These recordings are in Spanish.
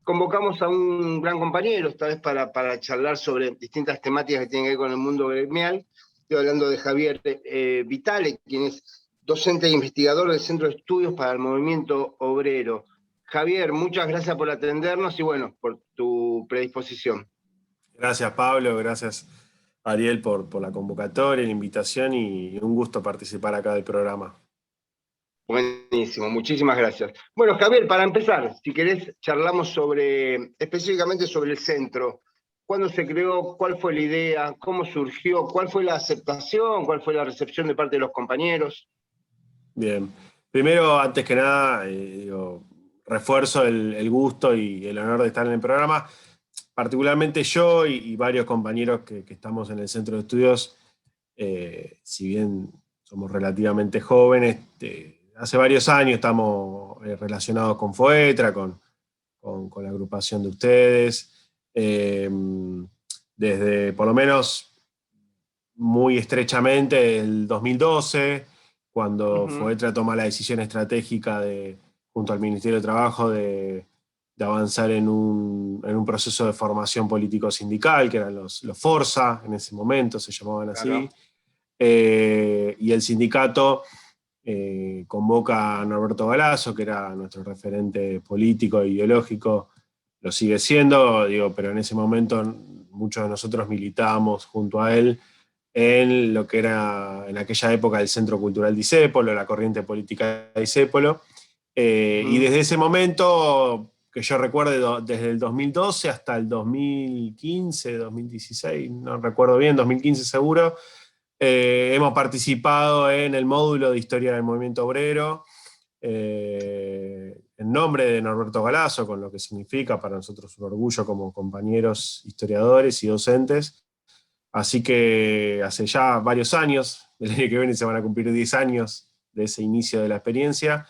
convocamos a un gran compañero, esta vez para charlar sobre distintas temáticas que tienen que ver con el mundo gremial. Estoy hablando de Javier Vitale, quien es docente e investigador del Centro de Estudios para el Movimiento Obrero. Javier, muchas gracias por atendernos y bueno, por tu predisposición. Gracias, Pablo, gracias, Ariel, por la convocatoria, la invitación y un gusto participar acá del programa. Buenísimo, muchísimas gracias. Bueno, Javier, para empezar, si querés, charlamos específicamente sobre el centro. ¿Cuándo se creó? ¿Cuál fue la idea? ¿Cómo surgió? ¿Cuál fue la aceptación? ¿Cuál fue la recepción de parte de los compañeros? Bien, primero, antes que nada, refuerzo el gusto y el honor de estar en el programa. Particularmente yo y varios compañeros que estamos en el Centro de Estudios, si bien somos relativamente jóvenes, hace varios años estamos relacionados con FOETRA, con la agrupación de ustedes, desde por lo menos muy estrechamente el 2012, cuando FOETRA toma la decisión estratégica junto al Ministerio de Trabajo de avanzar en un proceso de formación político-sindical, que eran los Forza, en ese momento se llamaban así, claro. Y el sindicato convoca a Norberto Galazo, que era nuestro referente político e ideológico, lo sigue siendo, pero en ese momento muchos de nosotros militábamos junto a él en lo que era en aquella época el Centro Cultural Discépolo, la corriente política de Discépolo, y desde ese momento, que yo recuerdo, desde el 2012 hasta el 2015, 2016, no recuerdo bien, 2015 seguro, hemos participado en el módulo de Historia del Movimiento Obrero, en nombre de Norberto Galazo, con lo que significa para nosotros un orgullo como compañeros historiadores y docentes. Así que hace ya varios años, el año que viene se van a cumplir 10 años de ese inicio de la experiencia.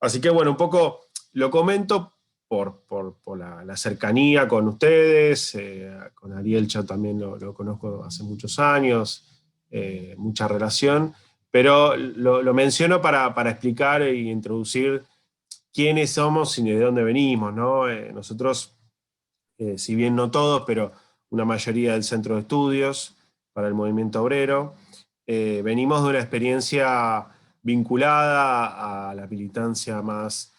Así que bueno, un poco lo comento por la cercanía con ustedes, con Ariel yo también lo conozco hace muchos años, mucha relación, pero lo menciono para explicar e introducir quiénes somos y de dónde venimos, ¿no? Nosotros, si bien no todos, pero una mayoría del Centro de Estudios para el Movimiento Obrero, venimos de una experiencia vinculada a la militancia más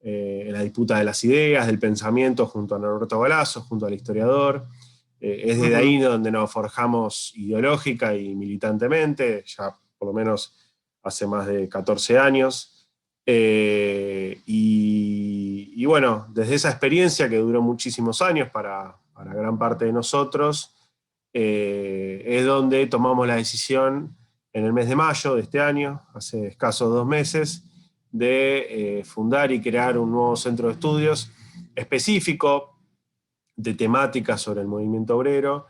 en la disputa de las ideas, del pensamiento, junto a Norberto Galazo, junto al historiador. Es desde ahí donde nos forjamos ideológica y militantemente, ya por lo menos hace más de 14 años. Y bueno, desde esa experiencia que duró muchísimos años para gran parte de nosotros, es donde tomamos la decisión en el mes de mayo de este año, hace escasos 2 meses, de fundar y crear un nuevo centro de estudios específico de temáticas sobre el movimiento obrero.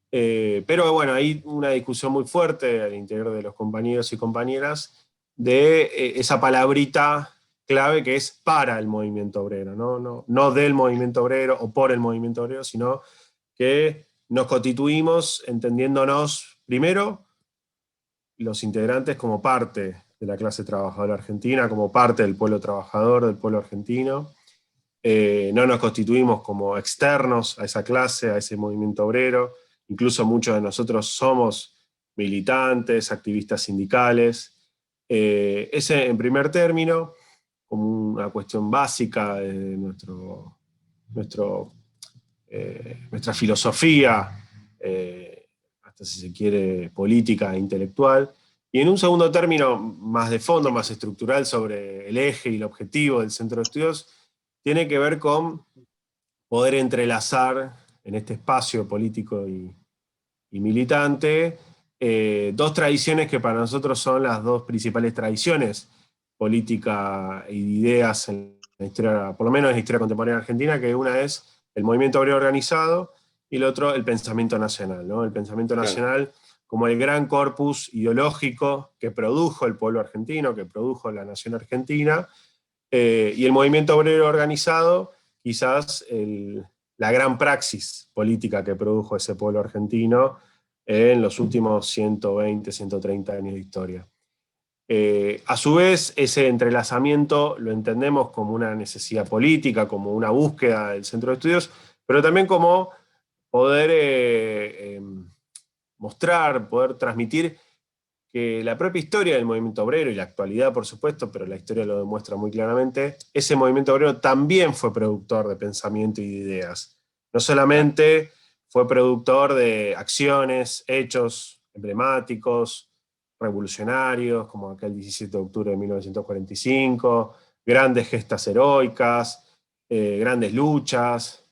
Pero bueno, hay una discusión muy fuerte al interior de los compañeros y compañeras de esa palabrita clave que es para el movimiento obrero, no del movimiento obrero o por el movimiento obrero, sino que nos constituimos entendiéndonos primero los integrantes como parte de la clase trabajadora argentina, como parte del pueblo trabajador, del pueblo argentino. No nos constituimos como externos a esa clase, a ese movimiento obrero. Incluso muchos de nosotros somos militantes, activistas sindicales. Ese en primer término, como una cuestión básica de nuestra filosofía, hasta si se quiere política e intelectual. Y en un segundo término, más de fondo, más estructural, sobre el eje y el objetivo del Centro de Estudios, tiene que ver con poder entrelazar en este espacio político y militante dos tradiciones que para nosotros son las dos principales tradiciones política y de ideas en la historia, por lo menos en la historia contemporánea argentina, que una es el movimiento obrero organizado y el otro el pensamiento nacional, ¿no? El pensamiento nacional como el gran corpus ideológico que produjo el pueblo argentino, que produjo la nación argentina, y el movimiento obrero organizado, quizás la gran praxis política que produjo ese pueblo argentino en los últimos 120, 130 años de historia. A su vez, ese entrelazamiento lo entendemos como una necesidad política, como una búsqueda del centro de estudios, pero también como poder mostrar, poder transmitir que la propia historia del movimiento obrero, y la actualidad por supuesto, pero la historia lo demuestra muy claramente, ese movimiento obrero también fue productor de pensamiento y de ideas. No solamente fue productor de acciones, hechos emblemáticos, revolucionarios, como aquel 17 de octubre de 1945, grandes gestas heroicas, grandes luchas,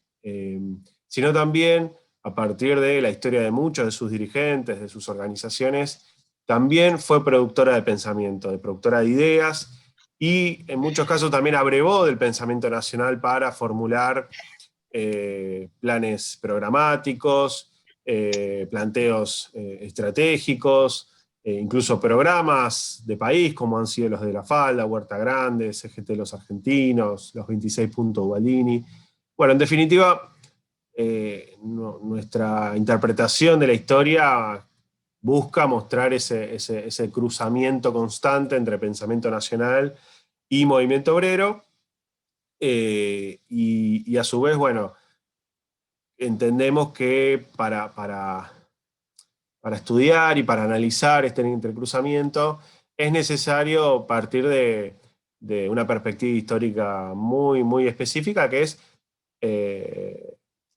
sino también a partir de la historia de muchos de sus dirigentes, de sus organizaciones, también fue productora de pensamiento, de productora de ideas, y en muchos casos también abrevó del pensamiento nacional para formular planes programáticos, planteos estratégicos, incluso programas de país, como han sido los de La Falda, Huerta Grande, CGT Los Argentinos, los 26 puntos Ubalini. Bueno, en definitiva, nuestra interpretación de la historia busca mostrar ese cruzamiento constante entre pensamiento nacional y movimiento obrero, y a su vez, bueno, entendemos que para estudiar y para analizar este intercruzamiento es necesario partir de una perspectiva histórica muy, muy específica, que es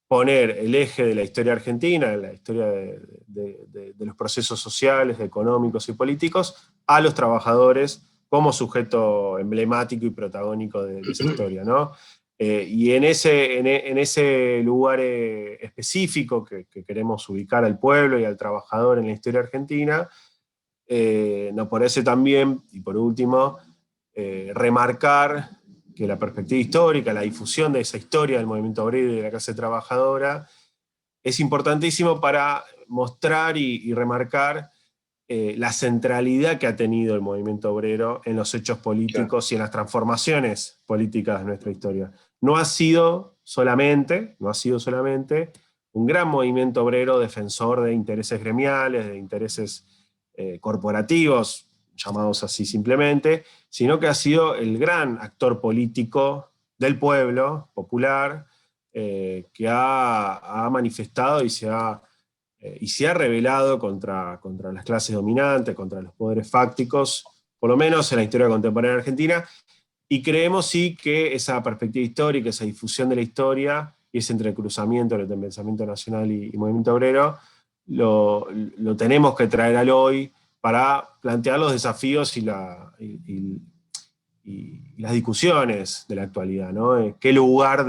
poner el eje de la historia argentina, la historia de los procesos sociales, económicos y políticos, a los trabajadores como sujeto emblemático y protagónico de esa historia, ¿no? Y en ese lugar específico que queremos ubicar al pueblo y al trabajador en la historia argentina, nos parece también, y por último, remarcar que la perspectiva histórica, la difusión de esa historia del movimiento obrero y de la clase trabajadora es importantísimo para mostrar y remarcar la centralidad que ha tenido el movimiento obrero en los hechos políticos y en las transformaciones políticas de nuestra historia. No ha sido solamente un gran movimiento obrero defensor de intereses gremiales, de intereses corporativos, llamados así simplemente, sino que ha sido el gran actor político del pueblo popular, que ha manifestado y se ha rebelado contra las clases dominantes, contra los poderes fácticos, por lo menos en la historia contemporánea argentina, y creemos sí que esa perspectiva histórica, esa difusión de la historia y ese entrecruzamiento entre pensamiento nacional y movimiento obrero, lo tenemos que traer al hoy para plantear los desafíos y las discusiones de la actualidad, ¿no? ¿Qué lugar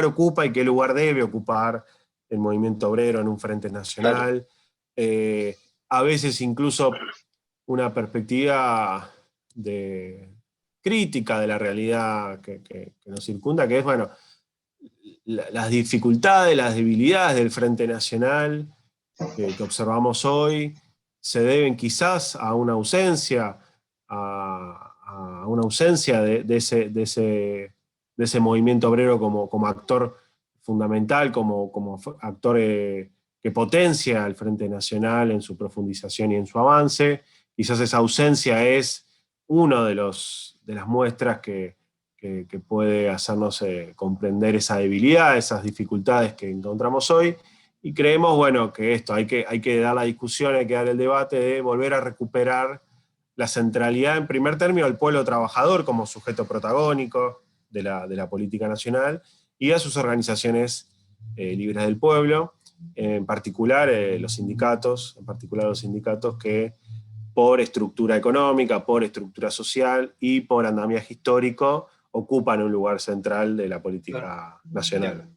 ocupa y qué lugar debe ocupar el movimiento obrero en un frente nacional? A veces incluso una perspectiva crítica de la realidad que nos circunda, que es, bueno, las dificultades, las debilidades del Frente Nacional que observamos hoy se deben quizás a una ausencia, a una ausencia de ese movimiento obrero como actor fundamental, como actor que potencia al Frente Nacional en su profundización y en su avance. Quizás esa ausencia es una de las muestras que puede hacernos comprender esa debilidad, esas dificultades que encontramos hoy, y creemos, bueno, que esto, hay que dar la discusión, hay que dar el debate de volver a recuperar la centralidad, en primer término, al pueblo trabajador como sujeto protagónico de la política nacional, y a sus organizaciones libres del pueblo, en particular los sindicatos que por estructura económica, por estructura social y por andamiaje histórico ocupan un lugar central de la política nacional.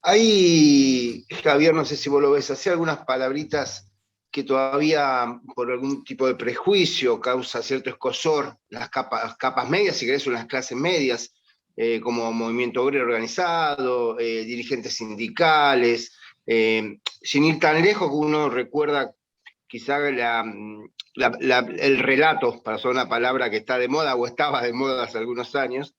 Hay, Javier, no sé si vos lo ves así, algunas palabritas que todavía por algún tipo de prejuicio causa cierto escozor, las capas medias, si querés, son las clases medias, como movimiento obrero organizado, dirigentes sindicales, sin ir tan lejos, uno recuerda quizá el relato, para usar una palabra que está de moda o estaba de moda hace algunos años,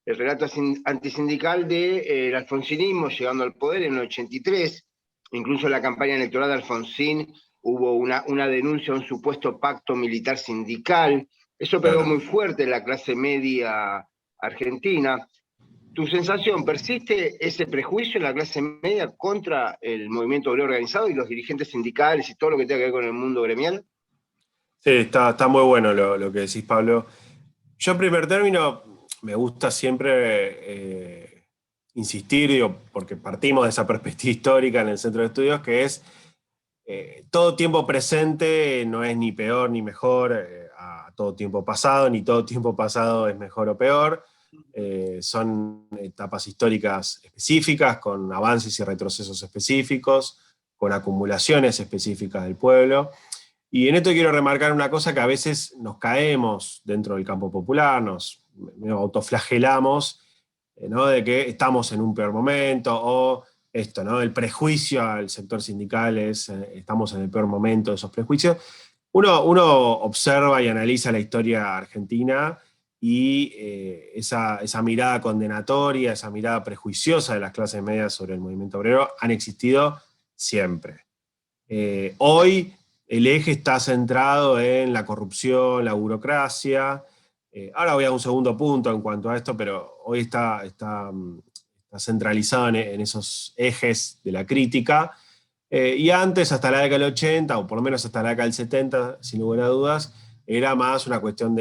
el relato antisindical del alfonsinismo llegando al poder en el 83, incluso la campaña electoral de Alfonsín hubo una denuncia a un supuesto pacto militar sindical. Eso pegó Claro. muy fuerte en la clase media argentina. ¿Tu sensación, persiste ese prejuicio en la clase media contra el movimiento obrero organizado y los dirigentes sindicales y todo lo que tenga que ver con el mundo gremial? Sí, está muy bueno lo que decís, Pablo. Yo en primer término me gusta siempre insistir, digo, porque partimos de esa perspectiva histórica en el centro de estudios, que es todo tiempo presente no es ni peor ni mejor a todo tiempo pasado, ni todo tiempo pasado es mejor o peor. Son etapas históricas específicas, con avances y retrocesos específicos, con acumulaciones específicas del pueblo. Y en esto quiero remarcar una cosa que a veces nos caemos dentro del campo popular, nos autoflagelamos, ¿no? De que estamos en un peor momento, o esto, ¿no? El prejuicio al sector sindical es, estamos en el peor momento de esos prejuicios. Uno observa y analiza la historia argentina y esa mirada condenatoria, esa mirada prejuiciosa de las clases medias sobre el movimiento obrero han existido siempre. Hoy el eje está centrado en la corrupción, la burocracia. Ahora voy a un segundo punto en cuanto a esto, pero hoy está centralizado en esos ejes de la crítica. Y antes, hasta la década del 80, o por lo menos hasta la década del 70, sin lugar a dudas, era más una cuestión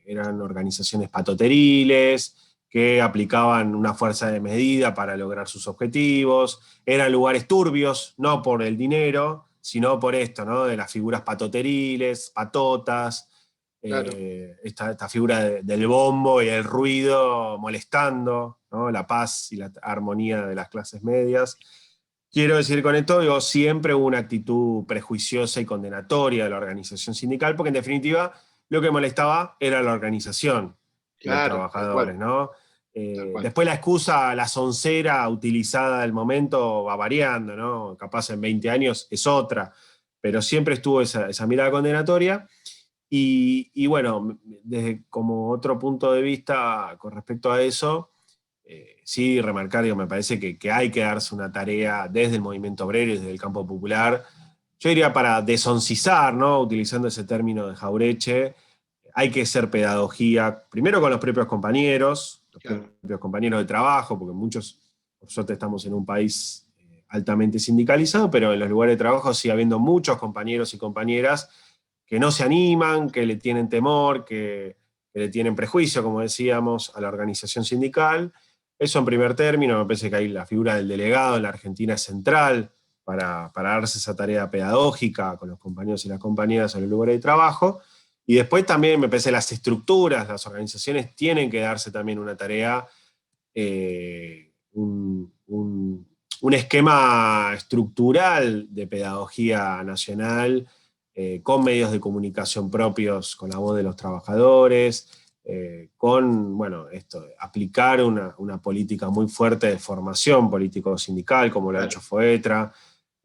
eran organizaciones patoteriles, que aplicaban una fuerza de medida para lograr sus objetivos, eran lugares turbios, no por el dinero, sino por esto, ¿no? De las figuras patoteriles, patotas, Claro. esta figura del bombo y el ruido molestando, ¿no? La paz y la armonía de las clases medias. Quiero decir con esto, digo, siempre hubo una actitud prejuiciosa y condenatoria de la organización sindical, porque en definitiva lo que molestaba era la organización de los Claro, tal trabajadores, cual, ¿no? tal cual. Después la excusa, la soncera utilizada del momento va variando, ¿no? Capaz en 20 años es otra, pero siempre estuvo esa mirada condenatoria. Y bueno, desde como otro punto de vista con respecto a eso, sí remarcar, digo, me parece que hay que darse una tarea desde el movimiento obrero y desde el campo popular. Yo diría para desoncizar, ¿no? Utilizando ese término de Jaureche, hay que hacer pedagogía, primero con los propios compañeros, Claro. de trabajo, porque muchos, por suerte, estamos en un país altamente sindicalizado, pero en los lugares de trabajo sigue habiendo muchos compañeros y compañeras que no se animan, que le tienen temor, que le tienen prejuicio, como decíamos, a la organización sindical. Eso en primer término, me parece que ahí la figura del delegado en la Argentina es central para darse esa tarea pedagógica con los compañeros y las compañeras en el lugar de trabajo. Y después también me parece las estructuras, las organizaciones tienen que darse también una tarea, un esquema estructural de pedagogía nacional, con medios de comunicación propios, con la voz de los trabajadores, con, bueno, aplicar una política muy fuerte de formación político-sindical, como lo ha Claro. hecho FOETRA.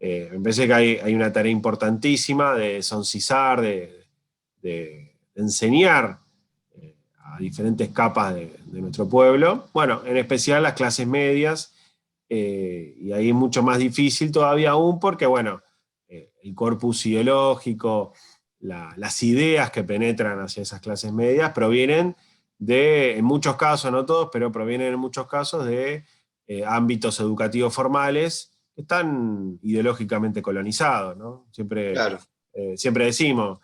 Me parece que hay una tarea importantísima de soncizar, de enseñar a diferentes capas de nuestro pueblo, bueno, en especial las clases medias, y ahí es mucho más difícil todavía aún porque, bueno, el corpus ideológico, las ideas que penetran hacia esas clases medias provienen en muchos casos, no todos, pero provienen en muchos casos de ámbitos educativos formales que están ideológicamente colonizados, ¿no? Claro. Siempre decimos,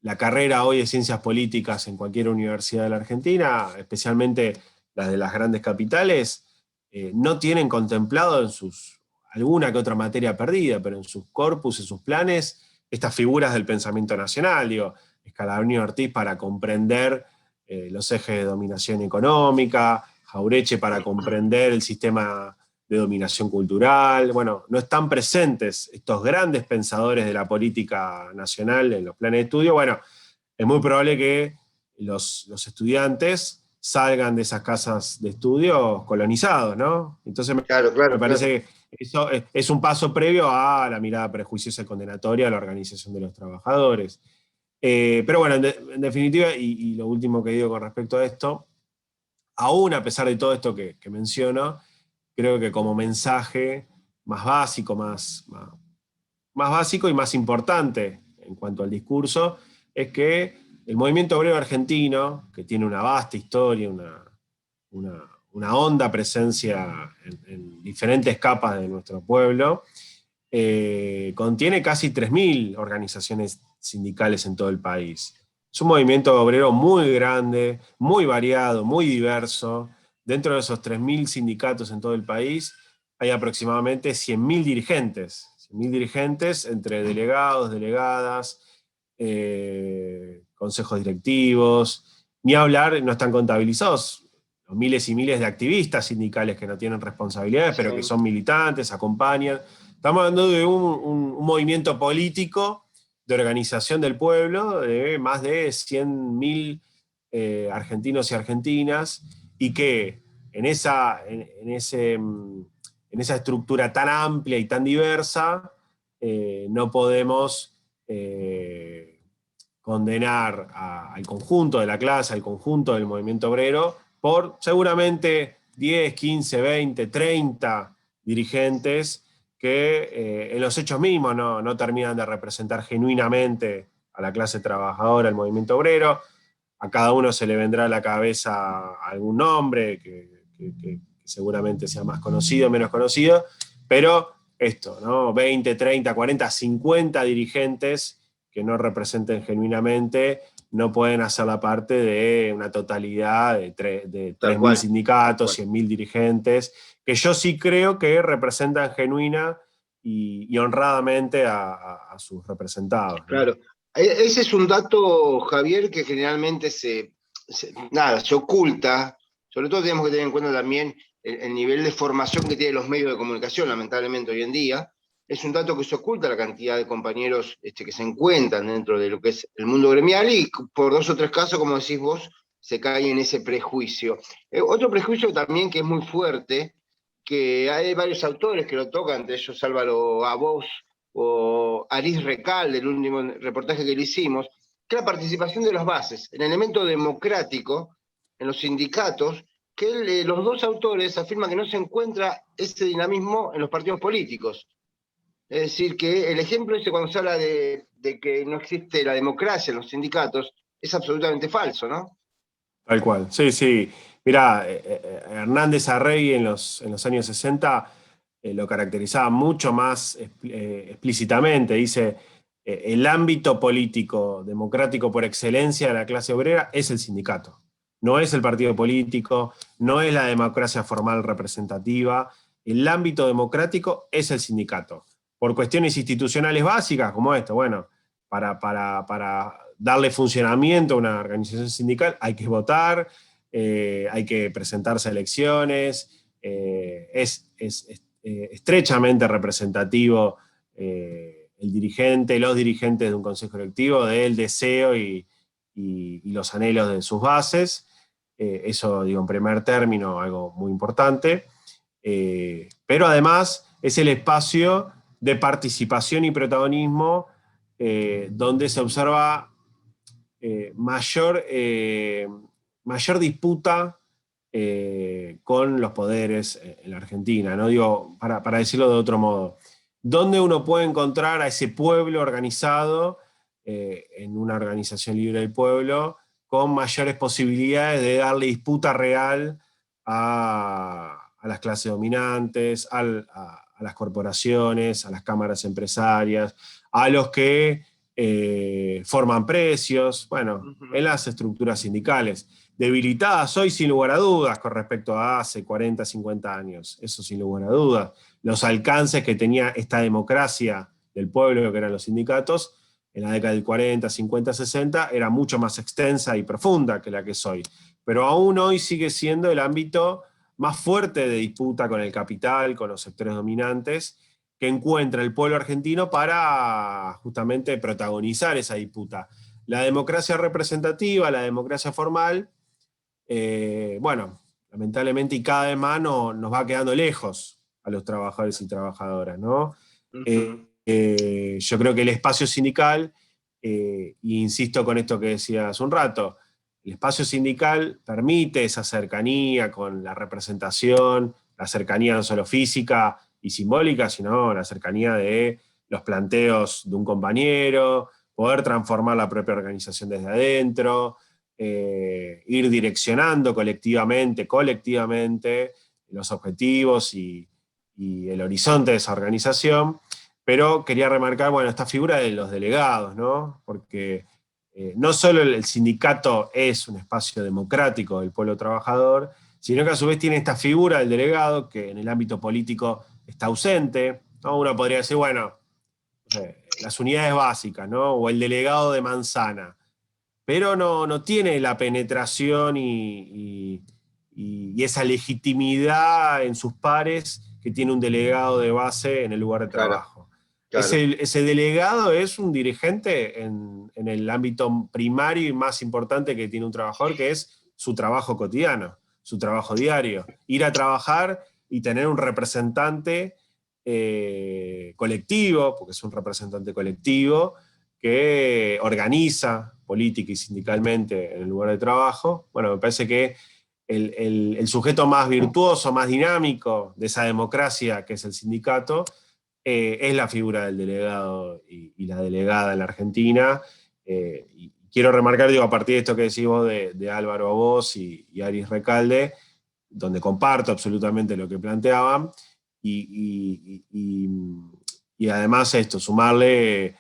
la carrera hoy de ciencias políticas en cualquier universidad de la Argentina, especialmente las de las grandes capitales, no tienen contemplado en alguna que otra materia perdida, pero en sus corpus, en sus planes, estas figuras del pensamiento nacional, digo, Scalabrini y Ortiz para comprender los ejes de dominación económica, Jaureche para comprender el sistema de dominación cultural. Bueno, no están presentes estos grandes pensadores de la política nacional en los planes de estudio. Bueno, es muy probable que los estudiantes salgan de esas casas de estudio colonizados, ¿no? Entonces Claro, me claro, claro. parece que eso es un paso previo a la mirada prejuiciosa y condenatoria a la organización de los trabajadores. Pero bueno, en definitiva, y lo último que digo con respecto a esto, aún a pesar de todo esto que menciono, creo que como mensaje más básico, más más básico y más importante en cuanto al discurso es que el movimiento obrero argentino, que tiene una vasta historia, una honda presencia en diferentes capas de nuestro pueblo, contiene casi 3.000 organizaciones sindicales en todo el país. Es un movimiento obrero muy grande, muy variado, muy diverso. Dentro de esos 3.000 sindicatos en todo el país hay aproximadamente 100.000 dirigentes. 100.000 dirigentes entre delegados, delegadas, consejos directivos, ni hablar, no están contabilizados los miles y miles de activistas sindicales que no tienen responsabilidades, pero que son militantes, acompañan. Estamos hablando de un movimiento político de organización del pueblo de más de 100.000 argentinos y argentinas, y que en esa estructura tan amplia y tan diversa no podemos condenar al conjunto de la clase, al conjunto del movimiento obrero, por seguramente 10, 15, 20, 30 dirigentes que en los hechos mismos no terminan de representar genuinamente a la clase trabajadora, al movimiento obrero. A cada uno se le vendrá a la cabeza algún nombre que seguramente sea más conocido, menos conocido, pero esto, ¿no? 20, 30, 40, 50 dirigentes que no representen genuinamente no pueden hacer la parte de una totalidad de 3.000 sindicatos, 100.000 dirigentes, que yo sí creo que representan genuina y honradamente a sus representados, ¿no? Claro. Ese es un dato, Javier, que generalmente se oculta. Sobre todo tenemos que tener en cuenta también el nivel de formación que tienen los medios de comunicación, lamentablemente hoy en día. Es un dato que se oculta la cantidad de compañeros que se encuentran dentro de lo que es el mundo gremial, y por 2 o 3 casos, como decís vos, se cae en ese prejuicio. Otro prejuicio también que es muy fuerte, que hay varios autores que lo tocan, entre ellos Álvaro Abos o Aris Recal, del último reportaje que le hicimos, que la participación de las bases, el elemento democrático en los sindicatos, que los 2 autores afirman que no se encuentra ese dinamismo en los partidos políticos. Es decir, que el ejemplo ese cuando se habla de que no existe la democracia en los sindicatos es absolutamente falso, ¿no? Tal cual, sí, sí. Mirá, Hernández Arregui en los años 60 lo caracterizaba mucho más explícitamente. Dice, el ámbito político democrático por excelencia de la clase obrera es el sindicato. No es el partido político, no es la democracia formal representativa. El ámbito democrático es el sindicato. Por cuestiones institucionales básicas como esto, bueno, para darle funcionamiento a una organización sindical hay que votar, hay que presentarse a elecciones, es estrechamente representativo el dirigente, los dirigentes de un consejo directivo, del deseo y los anhelos de sus bases. Eso, digo, en primer término, algo muy importante. Pero además es el espacio de participación y protagonismo donde se observa mayor disputa con los poderes en la Argentina, ¿no? Digo, para decirlo de otro modo, ¿dónde uno puede encontrar a ese pueblo organizado en una organización libre del pueblo con mayores posibilidades de darle disputa real a las clases dominantes, a las corporaciones, a las cámaras empresarias, a los que forman precios, bueno, en las estructuras sindicales, debilitadas hoy sin lugar a dudas con respecto a hace 40, 50 años, eso sin lugar a dudas. Los alcances que tenía esta democracia del pueblo, que eran los sindicatos, en la década del 40, 50, 60, era mucho más extensa y profunda que la que es hoy. Pero aún hoy sigue siendo el ámbito más fuerte de disputa con el capital, con los sectores dominantes, que encuentra el pueblo argentino para justamente protagonizar esa disputa. La democracia representativa, la democracia formal, bueno, lamentablemente y cada vez más nos va quedando lejos a los trabajadores y trabajadoras, ¿no? Yo creo que el espacio sindical, e insisto con esto que decía hace un rato, el espacio sindical permite esa cercanía con la representación, la cercanía no solo física y simbólica, sino la cercanía de los planteos de un compañero, poder transformar la propia organización desde adentro, ir direccionando colectivamente los objetivos y el horizonte de esa organización, pero quería remarcar, bueno, esta figura de los delegados, ¿no? Porque no solo el sindicato es un espacio democrático del pueblo trabajador, sino que a su vez tiene esta figura del delegado que en el ámbito político está ausente, ¿no? Uno podría decir, bueno, no sé, las unidades básicas, ¿no? O el delegado de manzana, pero no tiene la penetración y esa legitimidad en sus pares que tiene un delegado de base en el lugar de Claro, trabajo. claro. Ese delegado es un dirigente en el ámbito primario y más importante que tiene un trabajador, que es su trabajo cotidiano, su trabajo diario. Ir a trabajar y tener un representante colectivo, porque es un representante colectivo, que organiza política y sindicalmente en el lugar de trabajo. Bueno, me parece que el sujeto más virtuoso, más dinámico de esa democracia que es el sindicato, es la figura del delegado y la delegada en la Argentina. Y quiero remarcar, digo, a partir de esto que decís vos de Álvaro Bosch y Aris Recalde, donde comparto absolutamente lo que planteaban, y, y, y además esto, sumarle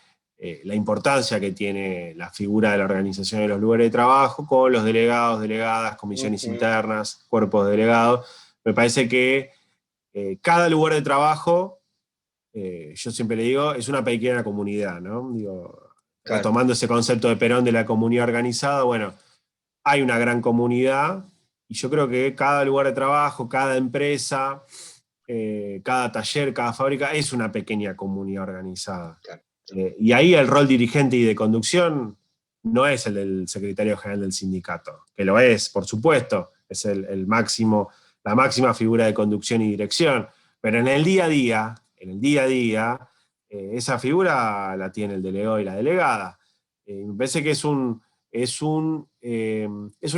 la importancia que tiene la figura de la organización de los lugares de trabajo con los delegados, delegadas, comisiones internas, cuerpos de delegados. Me parece que cada lugar de trabajo, yo siempre le digo, es una pequeña comunidad, ¿no? Digo, Claro. retomando ese concepto de Perón de la comunidad organizada, bueno, hay una gran comunidad y yo creo que cada lugar de trabajo, cada empresa, cada taller, cada fábrica es una pequeña comunidad organizada. Claro. Y ahí el rol dirigente y de conducción no es el del secretario general del sindicato, que lo es, por supuesto, es el máximo, la máxima figura de conducción y dirección, pero en el día a día, esa figura la tiene el delegado y la delegada. Me parece que es una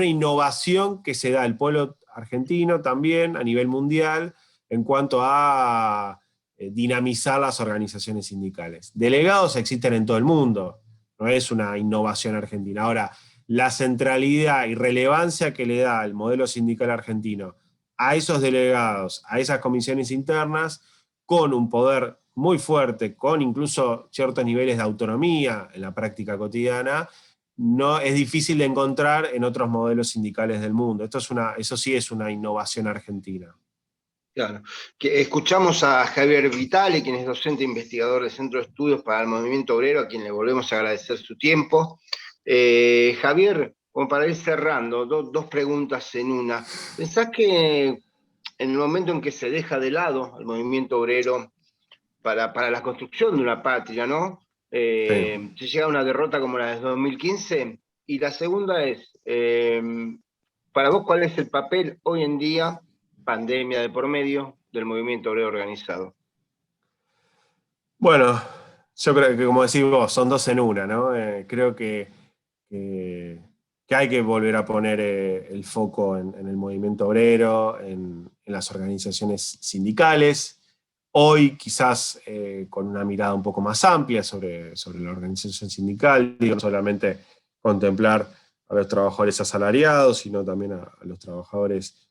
innovación que se da al pueblo argentino también a nivel mundial en cuanto a dinamizar las organizaciones sindicales. Delegados existen en todo el mundo, no es una innovación argentina. Ahora, la centralidad y relevancia que le da el modelo sindical argentino a esos delegados, a esas comisiones internas, con un poder muy fuerte, con incluso ciertos niveles de autonomía en la práctica cotidiana, no es difícil de encontrar en otros modelos sindicales del mundo. Eso sí es una innovación argentina. Claro. Que escuchamos a Javier Vitale, quien es docente e investigador del Centro de Estudios para el Movimiento Obrero, a quien le volvemos a agradecer su tiempo. Javier, como para ir cerrando, dos preguntas en una. ¿Pensás que en el momento en que se deja de lado al movimiento obrero para la construcción de una patria, ¿no? Sí. Se llega a una derrota como la de 2015. Y la segunda es, para vos, ¿cuál es el papel hoy en día, pandemia de por medio, del movimiento obrero organizado? Bueno, yo creo que como decís vos, son dos en una, ¿no? Creo que, que hay que volver a poner el foco en el movimiento obrero, en las organizaciones sindicales. Hoy quizás con una mirada un poco más amplia sobre la organización sindical, digo, no solamente contemplar a los trabajadores asalariados, sino también a los trabajadores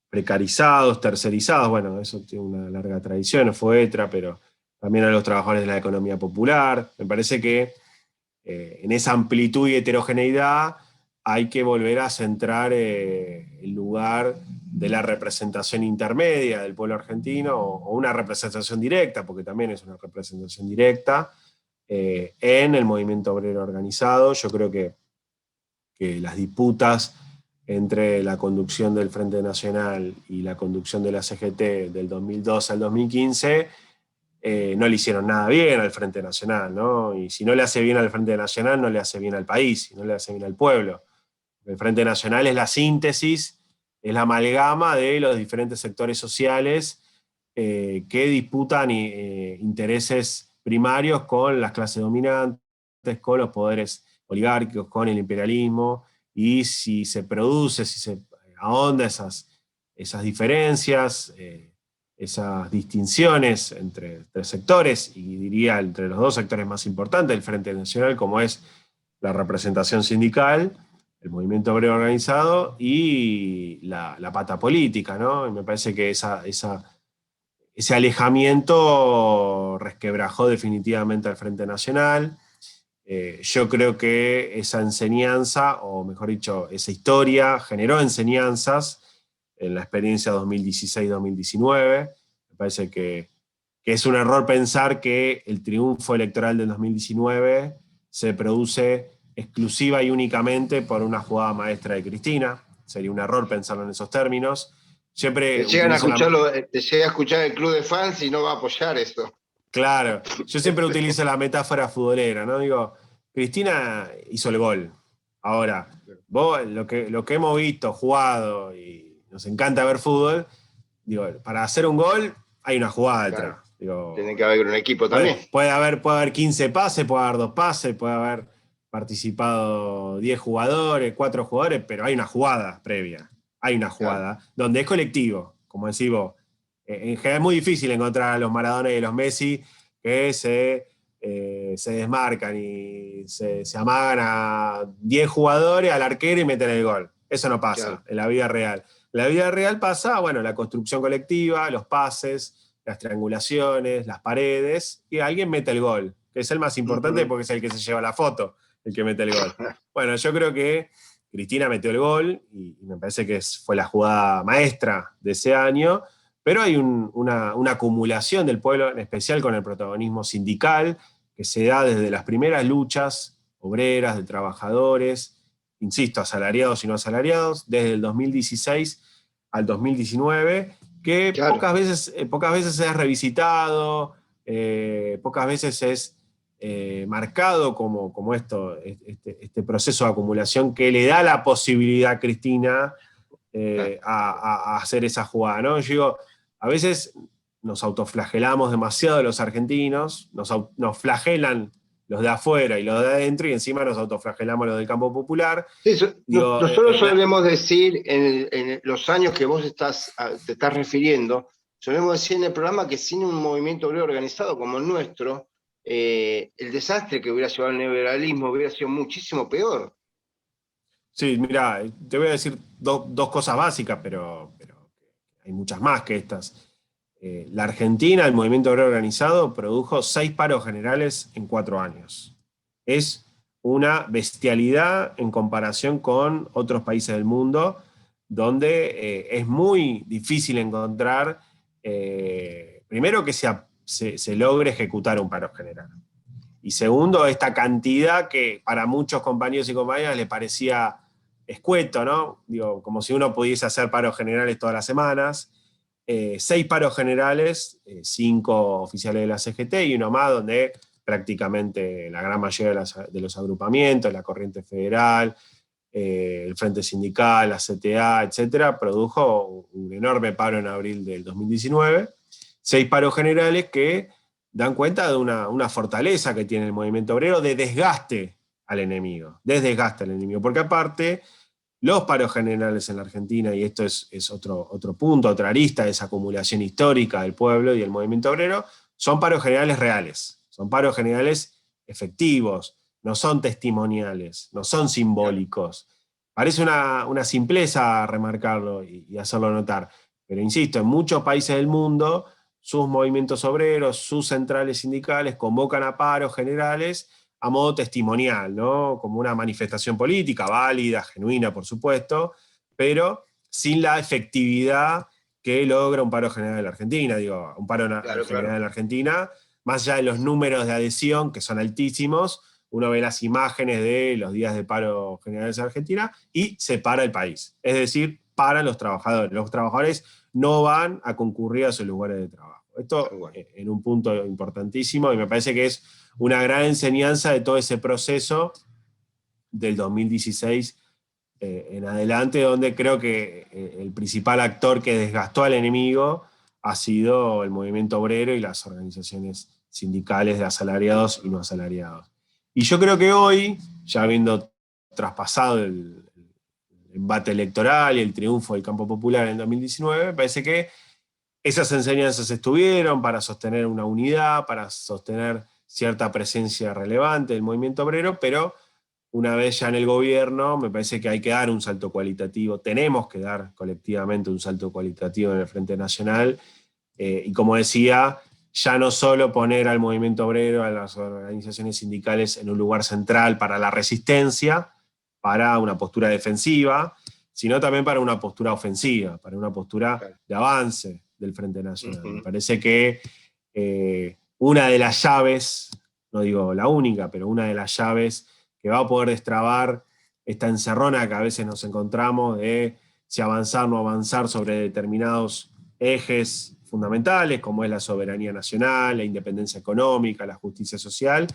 precarizados, tercerizados. Bueno, eso tiene una larga tradición, fue ETRA, pero también a los trabajadores de la economía popular. Me parece que en esa amplitud y heterogeneidad hay que volver a centrar el lugar de la representación intermedia del pueblo argentino, o una representación directa, porque también es una representación directa, en el movimiento obrero organizado. Yo creo que las disputas entre la conducción del Frente Nacional y la conducción de la CGT del 2002 al 2015 no le hicieron nada bien al Frente Nacional, ¿no? Y si no le hace bien al Frente Nacional, no le hace bien al país, y no le hace bien al pueblo. El Frente Nacional es la síntesis, es la amalgama de los diferentes sectores sociales que disputan intereses primarios con las clases dominantes, con los poderes oligárquicos, con el imperialismo, y si se produce, si se ahonda esas diferencias, esas distinciones entre sectores, y diría entre los dos sectores más importantes del Frente Nacional, como es la representación sindical, el movimiento obrero organizado y la pata política, ¿no? Y me parece que ese alejamiento resquebrajó definitivamente al Frente Nacional. Yo creo que esa enseñanza, o mejor dicho, esa historia generó enseñanzas en la experiencia 2016-2019. Me parece que es un error pensar que el triunfo electoral del 2019 se produce exclusiva y únicamente por una jugada maestra de Cristina. Sería un error pensarlo en esos términos. Siempre utilizo te llega a escuchar el club de fans y no va a apoyar eso. Claro, yo siempre utilizo la metáfora futbolera, ¿no? Digo, Cristina hizo el gol. Ahora, vos, lo que hemos visto, jugado, y nos encanta ver fútbol, digo, para hacer un gol hay una jugada detrás. Claro. Digo, Tiene que haber un equipo también. puede haber 15 pases, puede haber 2 pases, puede haber participado 10 jugadores, 4 jugadores, pero hay una jugada previa. Hay una jugada donde es colectivo, como decís vos. En general es muy difícil encontrar a los Maradona y a los Messi que se desmarcan y se amagan a 10 jugadores al arquero y meten el gol. Eso no pasa en la vida real. En la vida real pasa, bueno, la construcción colectiva, los pases, las triangulaciones, las paredes, y alguien mete el gol, que es el más importante porque es el que se lleva la foto, el que mete el gol. Bueno, yo creo que Cristina metió el gol y me parece que fue la jugada maestra de ese año, pero hay una acumulación del pueblo, en especial con el protagonismo sindical, que se da desde las primeras luchas obreras, de trabajadores, insisto, asalariados y no asalariados, desde el 2016 al 2019, que pocas veces es revisitado, pocas veces es marcado como este proceso de acumulación que le da la posibilidad a Cristina a hacer esa jugada, ¿no? Yo digo, a veces nos autoflagelamos demasiado los argentinos, nos flagelan los de afuera y los de adentro, y encima nos autoflagelamos los del campo popular. Sí, nosotros solemos decir, en los años que vos te estás refiriendo, solemos decir en el programa que sin un movimiento obrero organizado como el nuestro, el desastre que hubiera llevado el neoliberalismo hubiera sido muchísimo peor. Sí, mira, te voy a decir dos cosas básicas, pero hay muchas más que estas. La Argentina, el movimiento obrero organizado, produjo 6 paros generales en 4 años. Es una bestialidad en comparación con otros países del mundo, donde es muy difícil encontrar, primero, que se logre ejecutar un paro general. Y segundo, esta cantidad que para muchos compañeros y compañeras les parecía escueto, ¿no? Digo, como si uno pudiese hacer paros generales todas las semanas. 6 paros generales, 5 oficiales de la CGT y uno más donde prácticamente la gran mayoría de los agrupamientos, la Corriente Federal, el Frente Sindical, la CTA, etcétera, produjo un enorme paro en abril del 2019. 6 paros generales que dan cuenta de una fortaleza que tiene el movimiento obrero de desgaste al enemigo, porque aparte los paros generales en la Argentina, y esto es otro punto, otra arista de esa acumulación histórica del pueblo y el movimiento obrero, son paros generales reales, son paros generales efectivos, no son testimoniales, no son simbólicos. Parece una simpleza remarcarlo y hacerlo notar, pero insisto, en muchos países del mundo sus movimientos obreros, sus centrales sindicales convocan a paros generales a modo testimonial, ¿no? Como una manifestación política, válida, genuina, por supuesto, pero sin la efectividad que logra un paro general en la Argentina. Digo, un paro general en la Argentina, más allá de los números de adhesión, que son altísimos, uno ve las imágenes de los días de paro generales en Argentina y se para el país. Es decir, paran los trabajadores. Los trabajadores no van a concurrir a sus lugares de trabajo. Esto en un punto importantísimo, y me parece que es una gran enseñanza de todo ese proceso del 2016 en adelante, donde creo que el principal actor que desgastó al enemigo ha sido el movimiento obrero y las organizaciones sindicales de asalariados y no asalariados. Y yo creo que hoy, ya habiendo traspasado el embate electoral y el triunfo del campo popular en el 2019, me parece que esas enseñanzas estuvieron para sostener una unidad, para sostener cierta presencia relevante del movimiento obrero, pero una vez ya en el gobierno, me parece que hay que dar un salto cualitativo, tenemos que dar colectivamente un salto cualitativo en el Frente Nacional, y como decía, ya no solo poner al movimiento obrero, a las organizaciones sindicales en un lugar central para la resistencia, para una postura defensiva, sino también para una postura ofensiva, para una postura de avance del Frente Nacional. Me parece que una de las llaves, no digo la única, pero una de las llaves que va a poder destrabar esta encerrona que a veces nos encontramos de si avanzar o no avanzar sobre determinados ejes fundamentales, como es la soberanía nacional, la independencia económica, la justicia social.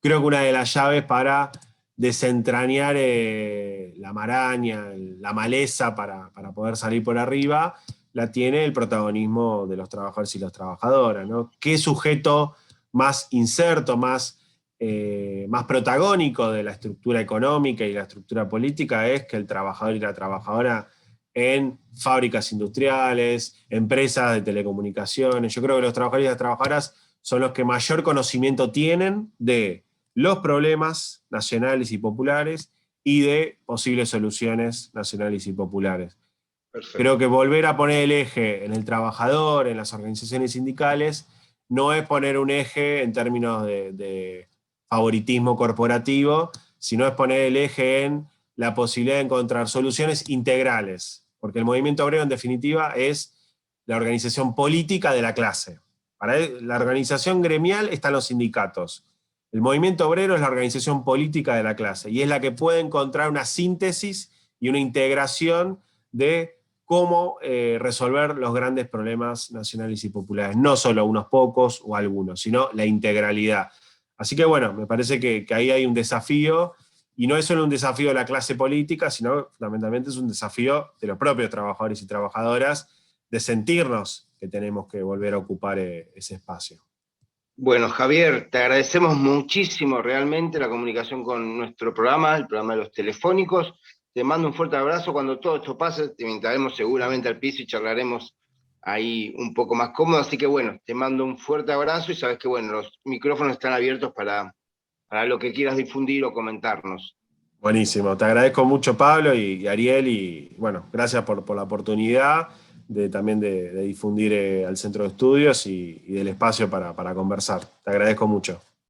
Creo que una de las llaves para desentrañar la maraña, la maleza para poder salir por arriba, la tiene el protagonismo de los trabajadores y las trabajadoras, ¿no? ¿Qué sujeto más inserto, más protagónico de la estructura económica y la estructura política es que el trabajador y la trabajadora en fábricas industriales, empresas de telecomunicaciones? Yo creo que los trabajadores y las trabajadoras son los que mayor conocimiento tienen de los problemas nacionales y populares y de posibles soluciones nacionales y populares. Perfecto. Creo que volver a poner el eje en el trabajador, en las organizaciones sindicales, no es poner un eje en términos de favoritismo corporativo, sino es poner el eje en la posibilidad de encontrar soluciones integrales, porque el movimiento obrero en definitiva es la organización política de la clase. Para la organización gremial están los sindicatos. El movimiento obrero es la organización política de la clase y es la que puede encontrar una síntesis y una integración de cómo resolver los grandes problemas nacionales y populares, no solo unos pocos o algunos, sino la integralidad. Así que bueno, me parece que ahí hay un desafío, y no es solo un desafío de la clase política, sino fundamentalmente es un desafío de los propios trabajadores y trabajadoras de sentirnos que tenemos que volver a ocupar ese espacio. Bueno, Javier, te agradecemos muchísimo realmente la comunicación con nuestro programa, el programa de los telefónicos. Te mando un fuerte abrazo. Cuando todo esto pase, te invitaremos seguramente al piso y charlaremos ahí un poco más cómodo. Así que bueno, te mando un fuerte abrazo y sabes que bueno, los micrófonos están abiertos para lo que quieras difundir o comentarnos. Buenísimo, te agradezco mucho, Pablo y Ariel, y bueno, gracias por la oportunidad también de difundir al Centro de Estudios y del espacio para conversar. Te agradezco mucho.